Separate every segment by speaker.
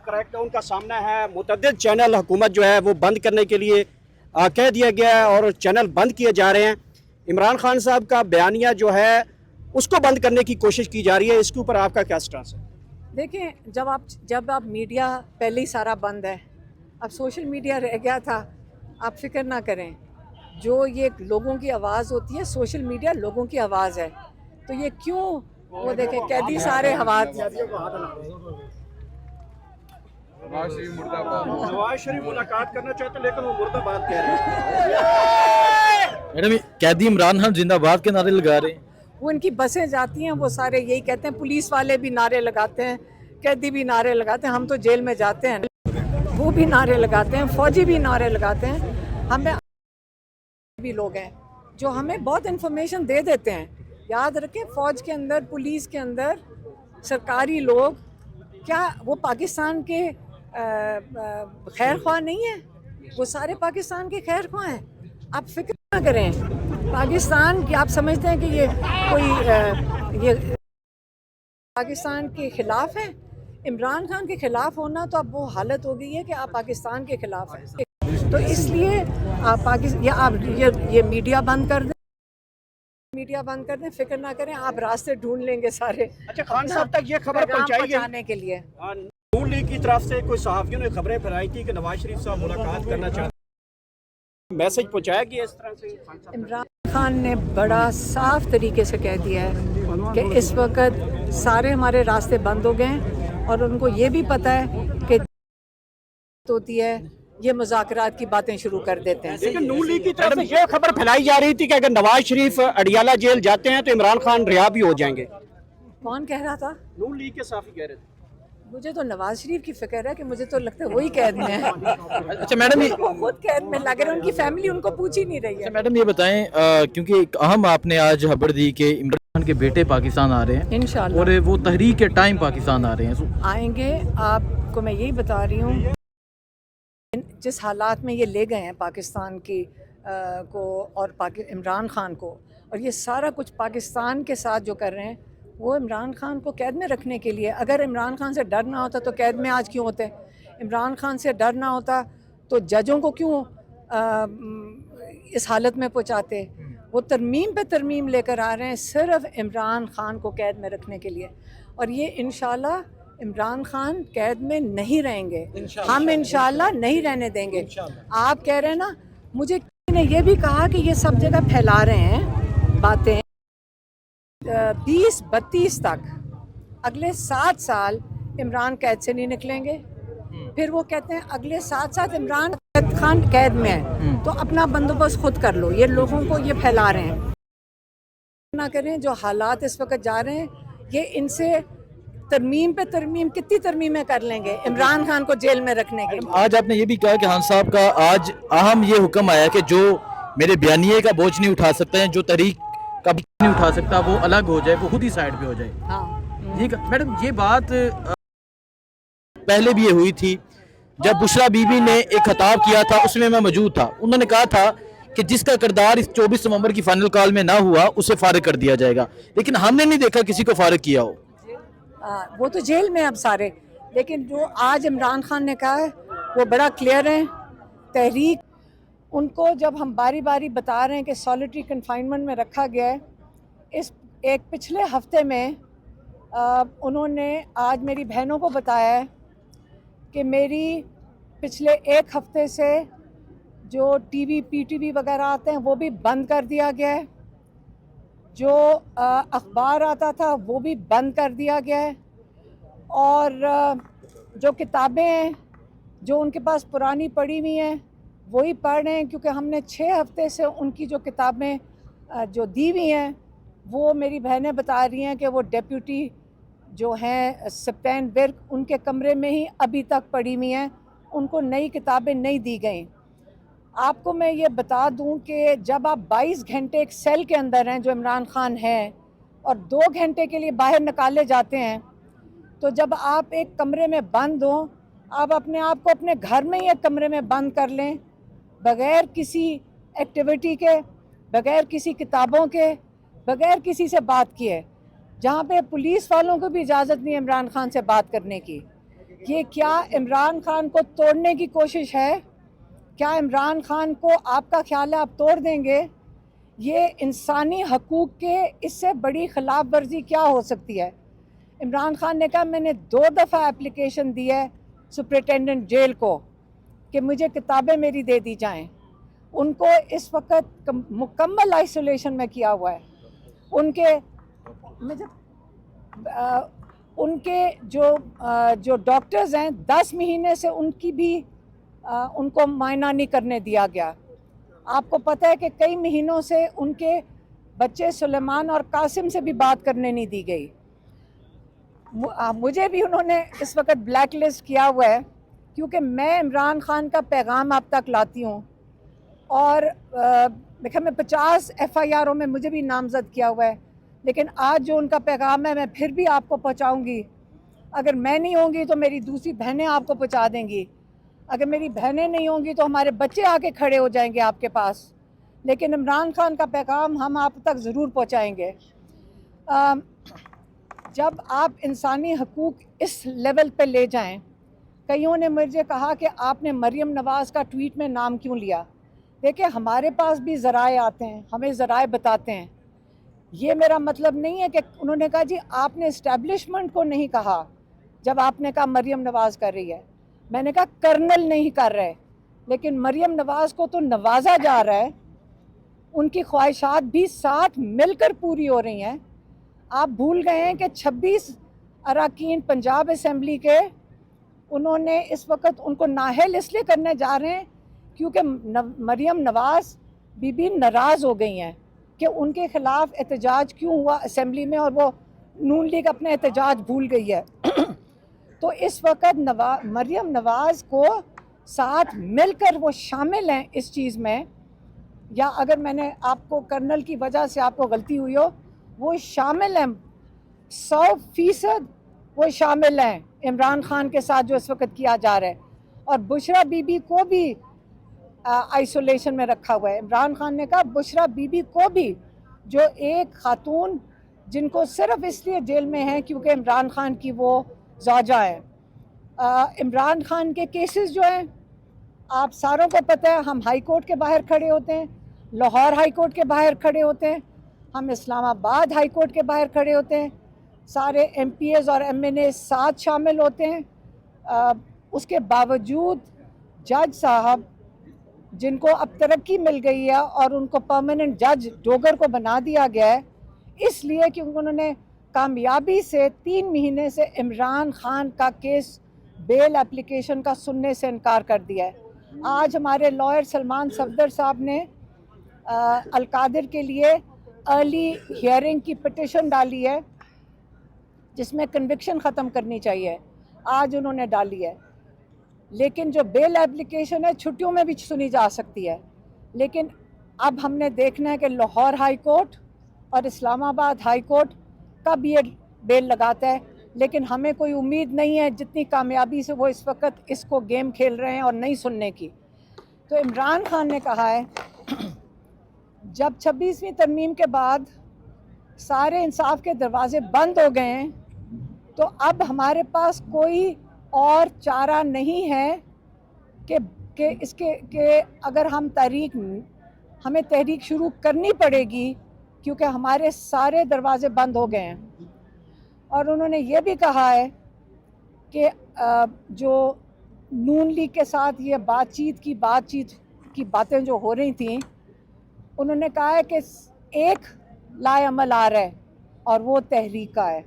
Speaker 1: Crackdown का सामना है। मुतअद्दिद चैनल हुकूमत जो है वो बंद करने के लिए कह दिया गया है और चैनल बंद किए जा रहे हैं। इमरान खान साहब का बयानिया जो है उसको बंद करने की कोशिश की जा रही है। इसके ऊपर आपका क्या स्टांस है?
Speaker 2: देखें, जब आप मीडिया पहले ही सारा बंद है, अब सोशल मीडिया रह गया था। आप फिक्र ना करें, जो ये लोगों की आवाज़ होती है, सोशल मीडिया लोगों की आवाज़ है। तो ये क्यों, वो देखें कैदी सारे हवाज।
Speaker 1: नवाज शरीफ मुलाकात करना चाहते लेकिन वो मुर्दाबाद कह रहे हैं।
Speaker 3: मैडम, कैदी इमरान खान जिंदाबाद के नारे लगा रहे हैं।
Speaker 2: वो इनकी बसें जाती हैं, वो सारे यही कहते हैं। पुलिस वाले भी नारे लगाते हैं, कैदी भी नारे लगाते हैं। हम तो जेल में जाते हैं, वो भी नारे लगाते हैं, फौजी भी नारे लगाते हैं। हमें भी लोग हैं जो हमें बहुत इन्फॉर्मेशन दे देते हैं। याद रखें, फ़ौज के अंदर, पुलिस के अंदर सरकारी लोग, क्या वो पाकिस्तान के खैर ख्वाह नहीं है? वो सारे पाकिस्तान के खैर ख्वाह हैं। आप फिक्र ना करें पाकिस्तान की। आप समझते हैं कि ये कोई ये पाकिस्तान के ख़िलाफ़ है? इमरान खान के ख़िलाफ़ होना तो अब वो हालत हो गई है कि आप पाकिस्तान के ख़िलाफ़ हैं। तो इसलिए आप ये मीडिया बंद कर दें, मीडिया बंद कर दें, फिक्र ना करें। आप रास्ते ढूंढ लेंगे सारे।
Speaker 1: अच्छा, खान साहब तक ये खबर
Speaker 2: पहुंचाने के लिए
Speaker 1: नून लीग की तरफ से कोई सहाफ़ियों ने खबरें फैलाई थी कि नवाज शरीफ साहब मुलाकात करना चाहते हैं। मैसेज पहुंचाया गया इस तरह से?
Speaker 2: इमरान खान ने बड़ा साफ तरीके से कह दिया है कि इस वक्त सारे हमारे रास्ते बंद हो गए हैं और उनको ये भी पता है कि होती है, ये मुज़ाकरात की बातें शुरू कर देते हैं।
Speaker 1: लेकिन नून लीग की तरफ से ये खबर फैलाई जा रही थी कि अगर नवाज शरीफ अडियाला जेल जाते हैं तो इमरान खान रिहा भी हो जाएंगे।
Speaker 2: कौन कह रहा था?
Speaker 1: नून लीग के साफी कह रहे थे।
Speaker 2: मुझे तो नवाज शरीफ की फिक्र है कि मुझे तो लगता है वही कैद में है।
Speaker 3: अच्छा मैडम, ये
Speaker 2: खुद कैद में लग रहे हैं, उनकी फैमिली उनको पूछ ही नहीं रही है।
Speaker 3: अच्छा मैडम, ये बताएं, क्योंकि एक अहम आपने आज खबर दी कि इमरान खान के बेटे पाकिस्तान आ रहे हैं
Speaker 2: इंशाल्लाह,
Speaker 3: और वो तहरीक के टाइम पाकिस्तान आ रहे हैं।
Speaker 2: आएंगे। आपको मैं यही बता रही हूँ, जिस हालात में ये ले गए हैं पाकिस्तान की को और इमरान खान को, और ये सारा कुछ पाकिस्तान के साथ जो कर रहे हैं, वो इमरान खान को कैद में रखने के लिए। अगर इमरान खान से डर ना होता तो कैद में आज क्यों होते? इमरान खान से डर ना होता तो जजों को क्यों इस हालत में पहुंचाते? वो तरमीम पे तरमीम लेकर आ रहे हैं सिर्फ इमरान खान को कैद में रखने के लिए। और ये इंशाल्लाह इमरान खान कैद में नहीं रहेंगे, हम इंशाल्लाह नहीं रहने देंगे। आप कह रहे हैं ना, मुझे किसी ने ये भी कहा कि ये सब जगह फैला रहे हैं बातें। 2032 तक, अगले 7 साल इमरान कैद से नहीं निकलेंगे। फिर वो कहते हैं अगले 7 साल इमरान खान कैद में है, तो अपना बंदोबस्त खुद कर लो। ये लोगों को ये फैला रहे हैं। ना करें, जो हालात इस वक्त जा रहे हैं, ये इनसे तरमीम पे तरमीम, कितनी तरमीमें कर लेंगे इमरान खान को जेल में रखने के लिए।
Speaker 3: आज आपने ये भी कहा कि खान साहब का आज अहम ये हुक्म आया कि जो मेरे बयानिए का बोझ नहीं उठा सकते हैं, जो तहरीक का बोझ नहीं उठा सकता, वो अलग हो जाए, वो खुद ही साइड पे हो जाए।
Speaker 2: हाँ,
Speaker 3: ये मैडम, ये बात पहले भी ये हुई थी जब बुशरा बीबी ने एक खिताब किया था, उसमें मैं मौजूद था। उन्होंने कहा था कि जिसका किरदार इस 24 नवंबर की फाइनल कॉल में ना हुआ उसे फारिग कर दिया जाएगा, लेकिन हमने नहीं देखा किसी को फारिग किया हो।
Speaker 2: वो तो जेल में अब सारे। लेकिन जो आज इमरान खान ने कहा है वो बड़ा क्लियर है। तहरीक, उनको जब हम बारी बारी बता रहे हैं कि सॉलिटरी कन्फाइनमेंट में रखा गया है, इस एक पिछले हफ्ते में उन्होंने आज मेरी बहनों को बताया है कि मेरी पिछले 1 हफ्ते से जो टीवी पीटीवी वगैरह आते हैं वो भी बंद कर दिया गया है। जो अखबार आता था वो भी बंद कर दिया गया है। और जो किताबें हैं जो उनके पास पुरानी पड़ी हुई हैं वही पढ़ रहे हैं, क्योंकि हमने 6 हफ्ते से उनकी जो किताबें जो दी हुई हैं, वो मेरी बहनें बता रही हैं कि वो डेप्यूटी जो हैं सप्तान विर्क, उनके कमरे में ही अभी तक पड़ी हुई हैं, उनको नई किताबें नहीं दी गई। आपको मैं ये बता दूं कि जब आप 22 घंटे एक सेल के अंदर हैं जो इमरान खान है और 2 घंटे के लिए बाहर निकाले जाते हैं, तो जब आप एक कमरे में बंद हो, आप अपने आप को अपने घर में ही एक कमरे में बंद कर लें, बग़ैर किसी एक्टिविटी के, बग़ैर किसी किताबों के, बग़ैर किसी से बात किए, जहाँ पे पुलिस वालों को भी इजाज़त नहीं है इमरान खान से बात करने की। ये क्या इमरान खान को तोड़ने की कोशिश है? क्या इमरान खान को आपका ख्याल है आप तोड़ देंगे? ये इंसानी हकूक़ के इससे बड़ी खिलाफ वर्जी क्या हो सकती है? इमरान खान ने कहा मैंने 2 दफ़ा एप्लीकेशन दी है सुपरिटेंडेंट जेल को कि मुझे किताबें मेरी दे दी जाएं। उनको इस वक्त मुकम्मल आइसोलेशन में किया हुआ है। उनके जो डॉक्टर्स हैं 10 महीने से उनकी भी उनको मायना नहीं करने दिया गया। आपको पता है कि कई महीनों से उनके बच्चे सुलेमान और कासिम से भी बात करने नहीं दी गई। मुझे भी उन्होंने इस वक्त ब्लैक लिस्ट किया हुआ है क्योंकि मैं इमरान खान का पैगाम आप तक लाती हूँ और देखा मैं 50 FIRों में मुझे भी नामजद किया हुआ है, लेकिन आज जो उनका पैगाम है मैं फिर भी आपको पहुँचाऊँगी। अगर मैं नहीं होंगी तो मेरी दूसरी बहनें आपको पहुँचा देंगी, अगर मेरी बहनें नहीं होंगी तो हमारे बच्चे आके खड़े हो जाएंगे आपके पास, लेकिन इमरान खान का पैगाम हम आप तक ज़रूर पहुँचाएँगे। जब आप इंसानी हकूक़ इस लेवल पे ले जाएं, कईयों ने मुझे कहा कि आपने मरियम नवाज़ का ट्वीट में नाम क्यों लिया? देखिए हमारे पास भी ज़राए आते हैं, हमें ज़राए बताते हैं। ये मेरा मतलब नहीं है कि उन्होंने कहा जी आपने इस्टेब्लिशमेंट को नहीं कहा जब आपने कहा मरियम नवाज़ कर रही है। मैंने कहा कर्नल नहीं कर रहे, लेकिन मरियम नवाज़ को तो नवाजा जा रहा है, उनकी ख्वाहिशात भी साथ मिलकर पूरी हो रही हैं। आप भूल गए हैं कि 26 अरकान पंजाब असम्बली के उन्होंने इस वक्त उनको नाअहल इसलिए करने जा रहे हैं क्योंकि मरियम नवाज़ बीबी नाराज़ हो गई हैं कि उनके ख़िलाफ़ एहतजाज क्यों हुआ असम्बली में और वो नून लीग अपने एहतजाज भूल गई है। तो इस वक्त मरियम नवाज़ को साथ मिलकर वो शामिल हैं इस चीज़ में, या अगर मैंने आपको कर्नल की वजह से आपको गलती हुई हो, वो शामिल हैं 100% वो शामिल हैं इमरान खान के साथ जो इस वक्त किया जा रहा है। और बुशरा बीबी को भी आइसोलेशन में रखा हुआ है। इमरान खान ने कहा बुशरा बीबी को भी, जो एक खातून जिनको सिर्फ इसलिए जेल में हैं क्योंकि इमरान खान की वो ज़ौजा है। इमरान खान के केसेस जो हैं आप सारों को पता है, हम हाई कोर्ट के बाहर खड़े होते हैं, लाहौर हाई कोर्ट के बाहर खड़े होते हैं, हम इस्लामाबाद हाई कोर्ट के बाहर खड़े होते हैं, सारे MPs और MNA साथ शामिल होते हैं। उसके बावजूद जज साहब जिनको अब तरक्की मिल गई है और उनको परमानेंट जज डोगर को बना दिया गया है, इसलिए कि उन्होंने कामयाबी से 3 महीने से इमरान खान का केस बेल एप्लीकेशन का सुनने से इनकार कर दिया है। आज हमारे लॉयर सलमान सफदर साहब ने अलकादिर के लिए अर्ली हियरिंग की पिटिशन डाली है जिसमें कन्विक्शन ख़त्म करनी चाहिए, आज उन्होंने डाली है। लेकिन जो बेल एप्लीकेशन है छुट्टियों में भी सुनी जा सकती है, लेकिन अब हमने देखना है कि लाहौर हाई कोर्ट और इस्लामाबाद हाई कोर्ट कब ये बेल लगाता है। लेकिन हमें कोई उम्मीद नहीं है जितनी कामयाबी से वो इस वक्त इसको गेम खेल रहे हैं और नहीं सुनने की। तो इमरान खान ने कहा है जब 26वीं तरमीम के बाद सारे इंसाफ के दरवाजे बंद हो गए हैं तो अब हमारे पास कोई और चारा नहीं है कि इसके कि अगर हमें तहरीक शुरू करनी पड़ेगी क्योंकि हमारे सारे दरवाजे बंद हो गए हैं। और उन्होंने ये भी कहा है कि जो नून लीग के साथ ये बातचीत की बातें जो हो रही थी, उन्होंने कहा है कि एक लाएअमल आ रहा है और वो तहरीक का है।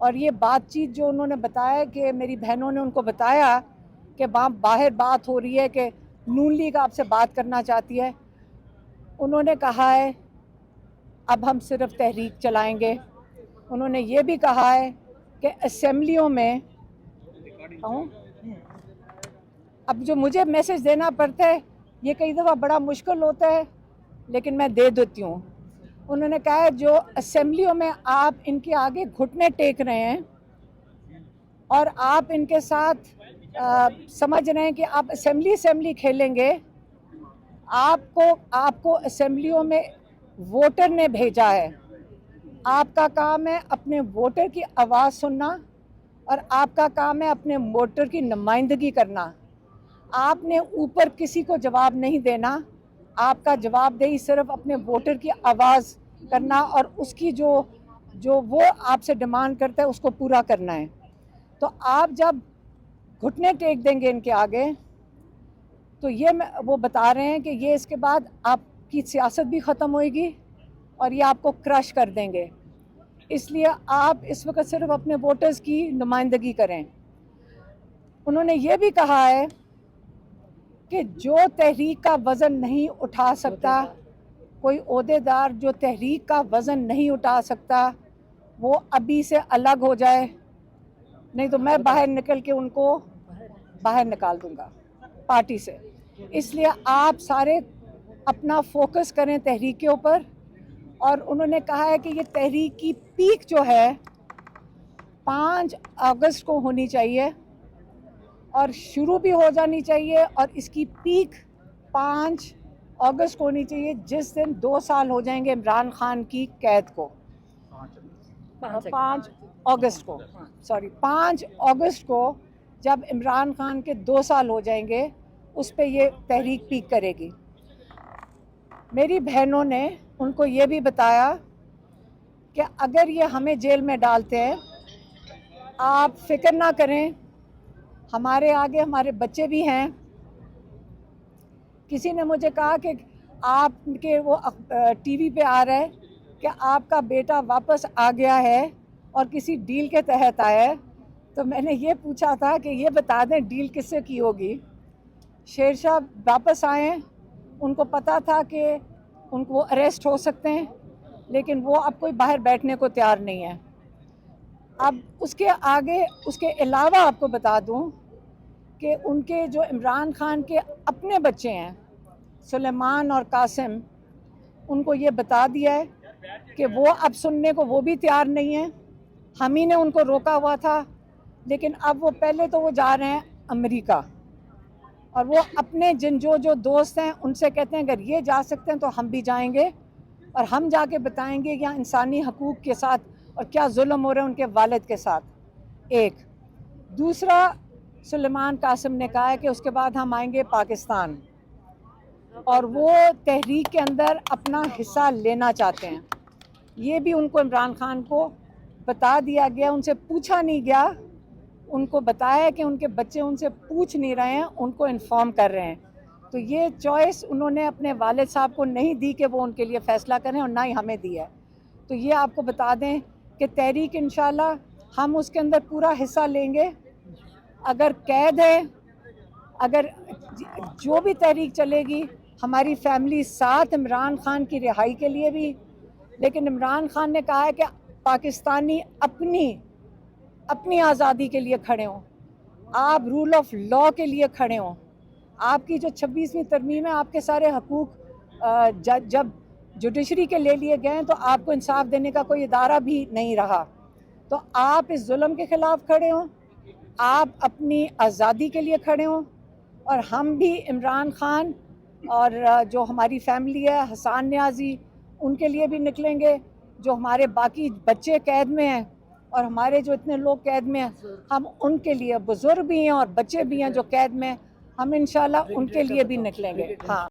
Speaker 2: और ये बातचीत जो उन्होंने बताया कि मेरी बहनों ने उनको बताया कि वहाँ बाहर बात हो रही है कि नून लीग आपसे बात करना चाहती है, उन्होंने कहा है अब हम सिर्फ तहरीक चलाएंगे। उन्होंने ये भी कहा है कि असेंबलियों में अब जो मुझे मैसेज देना पड़ता है ये कई दफ़ा बड़ा मुश्किल होता है, लेकिन मैं दे देती हूँ। उन्होंने कहा है जो असेंबलियों में आप इनके आगे घुटने टेक रहे हैं और आप इनके साथ समझ रहे हैं कि आप असेंबली खेलेंगे, आपको असेंबलियों में वोटर ने भेजा है। आपका काम है अपने वोटर की आवाज़ सुनना और आपका काम है अपने वोटर की नुमाइंदगी करना। आपने ऊपर किसी को जवाब नहीं देना, आपका जवाबदेही सिर्फ अपने वोटर की आवाज़ करना और उसकी जो वो आपसे डिमांड करता है उसको पूरा करना है। तो आप जब घुटने टेक देंगे इनके आगे, तो ये वो बता रहे हैं कि ये इसके बाद आपकी सियासत भी ख़त्म होएगी और ये आपको क्रश कर देंगे। इसलिए आप इस वक्त सिर्फ अपने वोटर्स की नुमाइंदगी करें। उन्होंने ये भी कहा है कि जो तहरीक का वज़न नहीं उठा सकता, कोई ओहदेदार जो तहरीक का वज़न नहीं उठा सकता, वो अभी से अलग हो जाए, नहीं तो मैं बाहर निकल के उनको बाहर निकाल दूंगा पार्टी से। इसलिए आप सारे अपना फोकस करें तहरीक के ऊपर। और उन्होंने कहा है कि ये तहरीक की पीक जो है 5 अगस्त को होनी चाहिए और शुरू भी हो जानी चाहिए, और इसकी पीक 5 अगस्त को होनी चाहिए, जिस दिन 2 साल हो जाएंगे इमरान खान की कैद को। 5 अगस्त को, सॉरी 5 अगस्त को जब इमरान खान के 2 साल हो जाएंगे, उस पे ये तहरीक पीक करेगी। मेरी बहनों ने उनको ये भी बताया कि अगर ये हमें जेल में डालते हैं, आप फिक्र ना करें, हमारे आगे हमारे बच्चे भी हैं। किसी ने मुझे कहा कि आपके वो टीवी पे आ रहा है कि आपका बेटा वापस आ गया है और किसी डील के तहत आया है। तो मैंने ये पूछा था कि ये बता दें डील किससे की होगी। शेरशाह वापस आए, उनको पता था कि उनको अरेस्ट हो सकते हैं, लेकिन वो अब कोई बाहर बैठने को तैयार नहीं है। अब उसके आगे, उसके अलावा आपको बता दूं कि उनके जो इमरान खान के अपने बच्चे हैं सुलेमान और कासिम, उनको ये बता दिया है कि वो अब सुनने को वो भी तैयार नहीं है। हम ही ने उनको रोका हुआ था, लेकिन अब वो पहले तो वो जा रहे हैं अमेरिका, और वो अपने जो दोस्त हैं उनसे कहते हैं अगर ये जा सकते हैं तो हम भी जाएंगे और हम जाके बताएंगे यहाँ इंसानी हकूक़ के साथ और क्या जुल्म हो रहा है उनके वालिद के साथ। एक दूसरा, सुलेमान कासिम ने कहा है कि उसके बाद हम आएंगे पाकिस्तान, और वो तहरीक के अंदर अपना हिस्सा लेना चाहते हैं। ये भी उनको इमरान खान को बता दिया गया, उनसे पूछा नहीं गया, उनको बताया कि उनके बच्चे उनसे पूछ नहीं रहे हैं, उनको इन्फॉर्म कर रहे हैं। तो ये चॉइस उन्होंने अपने वालिद साहब को नहीं दी कि वो उनके लिए फ़ैसला करें, और ना ही हमें दी है। तो ये आपको बता दें कि तहरीक इंशाल्लाह हम उसके अंदर पूरा हिस्सा लेंगे। अगर कैद है, अगर जो भी तहरीक चलेगी, हमारी फैमिली साथ इमरान खान की रिहाई के लिए भी। लेकिन इमरान खान ने कहा है कि पाकिस्तानी अपनी आज़ादी के लिए खड़े हों, आप रूल ऑफ लॉ के लिए खड़े हों। आपकी जो 26वीं तरमीम है, आपके सारे हकूक़ जब जुडिशरी के ले लिए गए तो आपको इंसाफ देने का कोई इदारा भी नहीं रहा। तो आप इस जुल्म के ख़िलाफ़ खड़े हों, आप अपनी आज़ादी के लिए खड़े हों, और हम भी इमरान खान और जो हमारी फैमिली है, हसान न्याजी, उनके लिए भी निकलेंगे। जो हमारे बाकी बच्चे कैद में हैं और हमारे जो इतने लोग कैद में हैं, हम उनके लिए, बुज़ुर्ग भी हैं और बच्चे भी हैं जो कैद में, हम इंशाल्लाह उनके लिए भी निकलेंगे। हाँ।